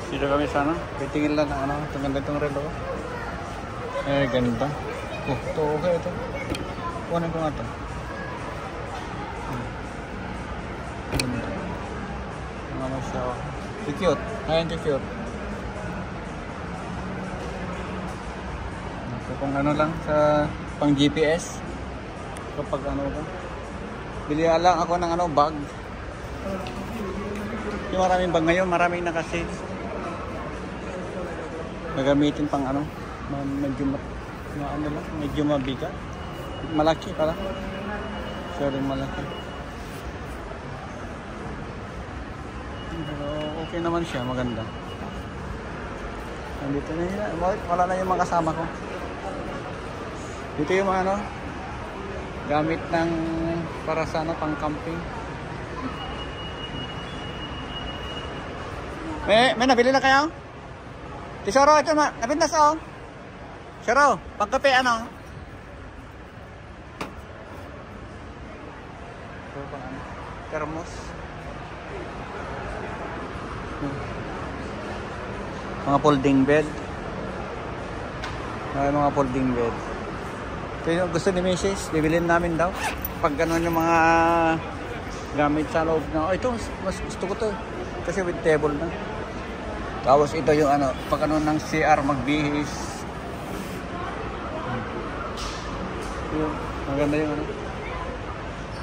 Dito kami sana. Pitingin lang ng ano. Itong ganda itong relo. Eh, ganda. Oh, ito okay ito. Kuhanin ko nga ito. Ganda. Mga masya. Cute. Ayan, cute. So, kung ano lang sa pang GPS. Kapag ano ba. Bili lang ako ng ano, bag. Yung maraming bag ngayon, maraming naka-sale. Nagamitin pang ano, medyo mabigat. Malaki pala. Sorry, malaki. Pero okay naman siya, maganda. Nandito na yun. Wala na yung mga kasama ko. Dito yung mga ano, gamit ng para sa ano, pang camping. May nabili na kayo? Tisoro, ito na. Napintas ako. Siro, pagkape ano? Ito pang ano? Thermos. Mga folding bed. Mga folding bed. Ito yung gusto ni Mrs. Bibilin namin daw. Pag gano'n yung mga gamit sa loob na. Oh, ito, mas gusto ko to. Kasi with table na. Tapos ito yung ano, pag ano ng CR magbihis. Yung, maganda yung ano.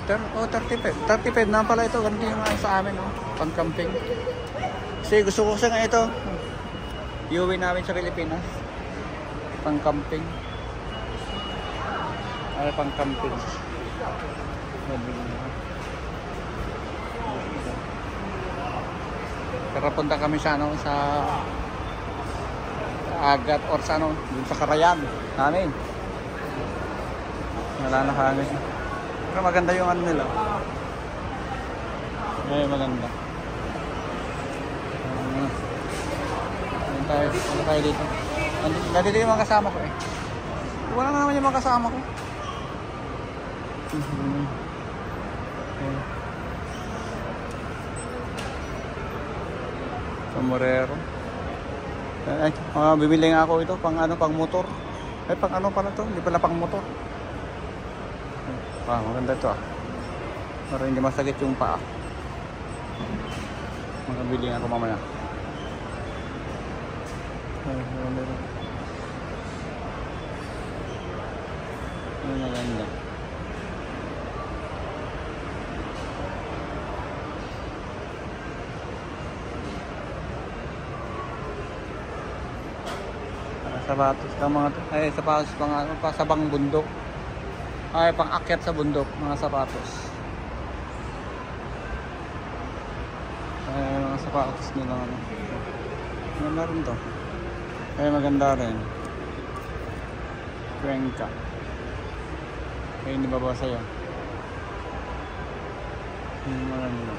35 na pala ito. Ganito yung ano sa amin, oh. Pang camping. Kasi gusto ko nga ito. Iuwi namin sa Pilipinas. Pang camping. Ay, pang camping. Pero punta kami sa ano, sa Agat or sa ano, dun sa Karayan namin. Wala na hangin. Pero maganda yung ano nila. Eh, maganda. Ano tayo dito? Nandito yung mga kasama ko eh. Wala na naman yung mga kasama ko. Okay. Sombrero. Ay, bibili nga ako ito pang ano, pang motor. Ay, pang ano pala to? Hindi pala pang motor. Maganda ito ah. Para hindi masakit yung paa. Makabili nga ako mamaya. Ay, maganda. Sapatos ka mga to. Ay, sapatos pang ano, sa bang bundok. Ay, pang akyat sa bundok, mga sapatos. Ay, mga sapatos nila ano. Maganda rin to. Ay, maganda rin. Cuenca. Ay, hindi babasa yan. Maganda.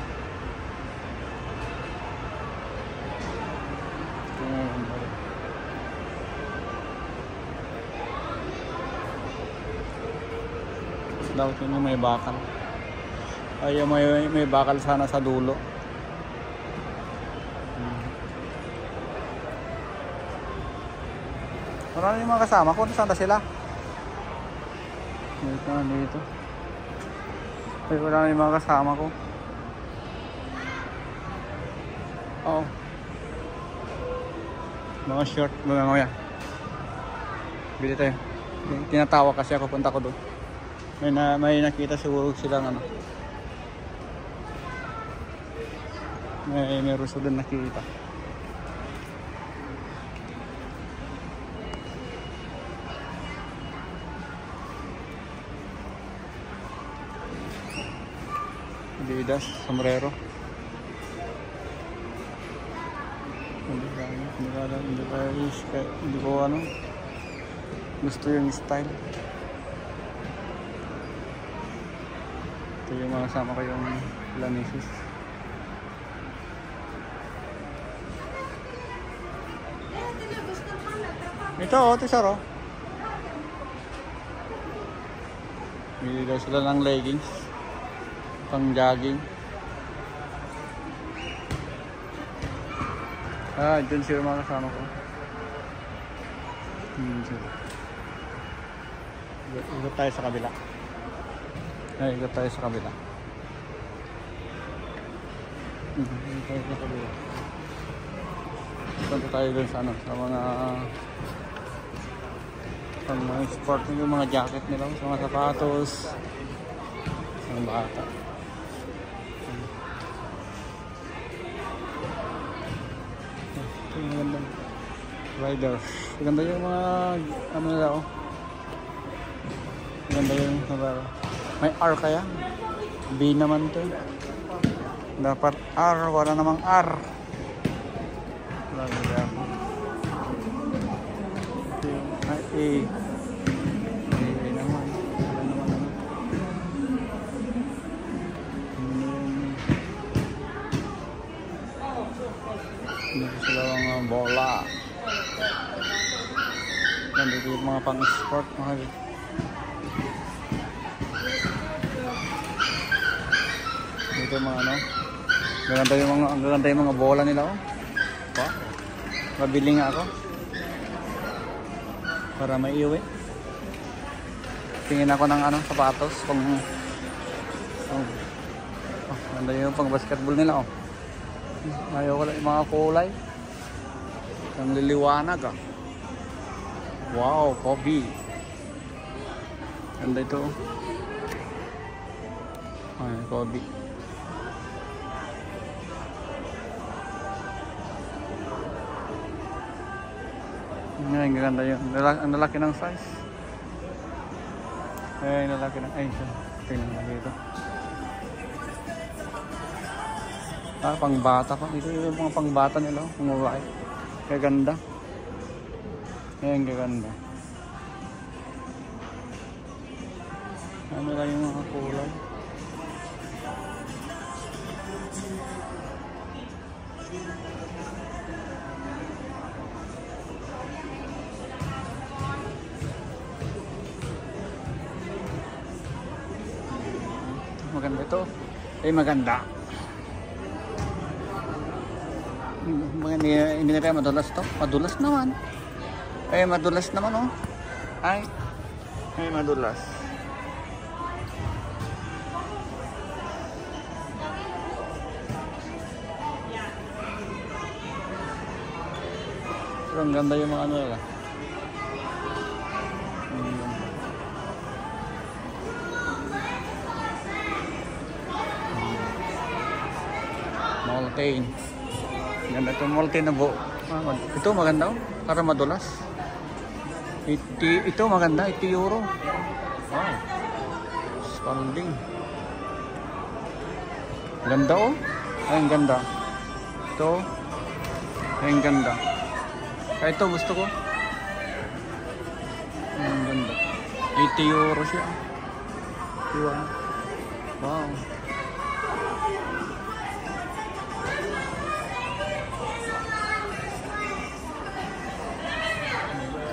Maganda rin. Dapat yun yung may bakal. Ay, may bakal sana sa dulo. Marami yung mga kasama ko. Saan na sila? Dito. Ay, wala na yung mga kasama ko. Oo. Mga short. Mga bili tayo. Tinatawa kasi ako, punta ko doon. May nakita siguro silang ano. May ruso doon nakita. Adidas, sombrero. Hindi ko ano. Gusto yung style. Ito yung mga kasama ko yung lanisis. Ito oh, tesoro. Bili daw sila ng leggings. Pang jogging. Dyan sila mga kasama ko. Sila. Ikot tayo sa kabila. Ikot tayo sa kabila. Ikot tayo sa kabila. Punta tayo dun sa ano, sa mga sport, yung mga jacket nila, sa mga sapatos, sa mga bata. Ito yung magandang rider. Maganda yung mga ano nila, oh. Maganda yung may R kaya? B naman to. Dapat R, wala namang R. Lagi lang. A naman. Wala naman ano. Dito sila mga bola. Nandito yung mga pang-sport. Dito mga ano. Gaganda yung mga bola nila. Oh. Wow. Mabili nga ako. Para maiuwi. Tingin ako ng ano, sapatos. Ganda yung pang basketball nila. Oh. Ayaw ko lang yung mga kulay. Ang liliwanag. Ah. Wow, Kobe. Ganda ito. Ay, Kobe. Ngayon, ganda yun. Ang lalaki ng size. Ay, lalaki ng... Ay, tingnan mo dito. Pang bata pa. Ito yung mga pang bata nila. Ang babae. Kaganda. Ngayon, kaganda. Ano lang yung mga kulay. Maganda ito. Ay, maganda. Hindi na kaya madulas to. Madulas naman. Ay, madulas naman, oh. Ay, madulas. Pero ang ganda yung mga ano nila. Molten. Ganda itong molten na buo. Ito maganda, oh. Para madulas. Ito maganda. €80. Wow. Spalding. Ganda, oh. Ay, ang ganda. Ito. Ay, ang ganda. Kaya ito gusto ko. Ay, ang ganda. €80 siya. Diba? Wow.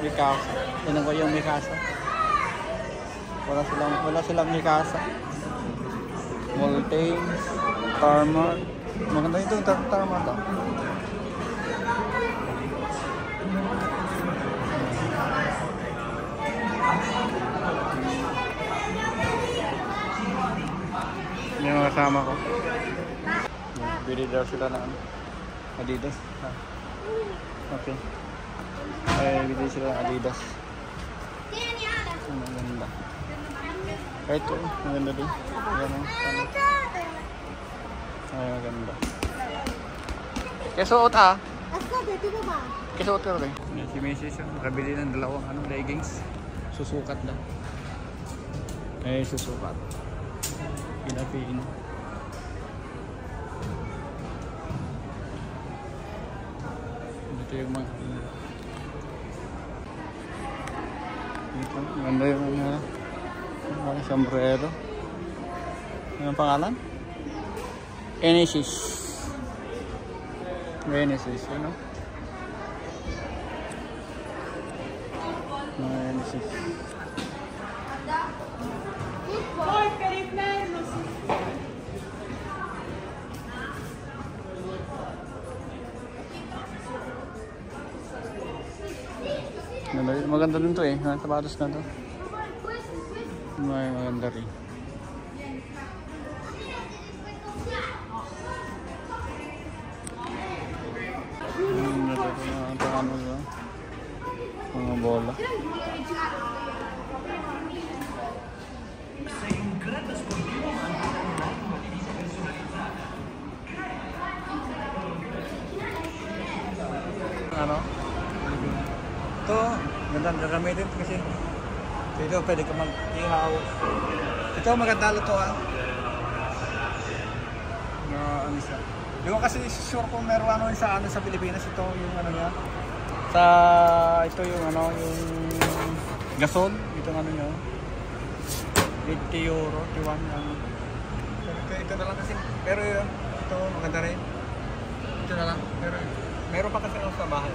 Mikasa. Tignan ko yung Mikasa. Wala silang Mikasa. Molten, Tarma. Maganda ito yung Tarma to. Yung mga kasama ko. Bili daw sila na Adidas. Okay. Ay, bili sila Adidas. Ang ganda. Kahit ito, maganda din. Ay, maganda. Kesuot ah. Kesuot ka rin. Si Mrs. nakabili ng dalawang leggings. Susukat daw. Ay, susukat. Pinapiin. Ito yung mga ito, ganda yung mga sombrero. Anong pangalan? Genesis. Genesis, ano? Genesis. Maganda din to eh. Sapatos na to. Maganda rin. Mga bola. Ano? Ito, gandang gagamitin kasi dito pwede ka mag-ihaw. Ito maganda luto ah. Ano siya? Hindi ko kasi sure kung meron ano sa Pilipinas ito yung ano niya. Sa ito yung ano yung gasol, itong ano niya. 80 euro, 21 ano. Ito na lang kasi pero yun, ito maganda rin. Ito na lang pero meron pa kasi ako sa bahay.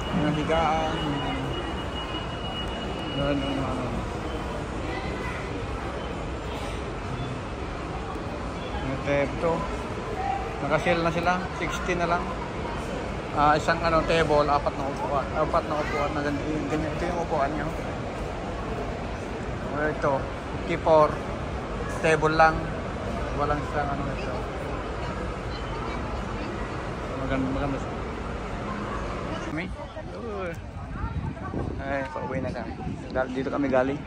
Mga higaan. Ano. Ito. Naka-sale na sila. 60 na lang. Isang ano table, apat na upuan na ganyan. Ito yung upuan niyo. Ito, 54 table lang. Walang isang ano ito. Maganda siya. Ay, pauwi na kami. Dito kami galing.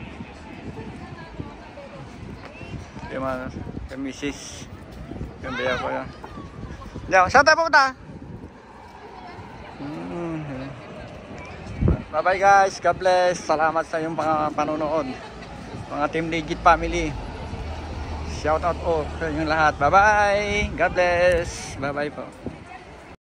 Yung mga misis. Yung baya ko yan. Diyan, saan tayo pupunta? Bye bye guys. God bless. Salamat sa iyong panonood. Mga Team Legit family. Shout out sa inyong lahat. Bye bye. God bless. Bye bye po.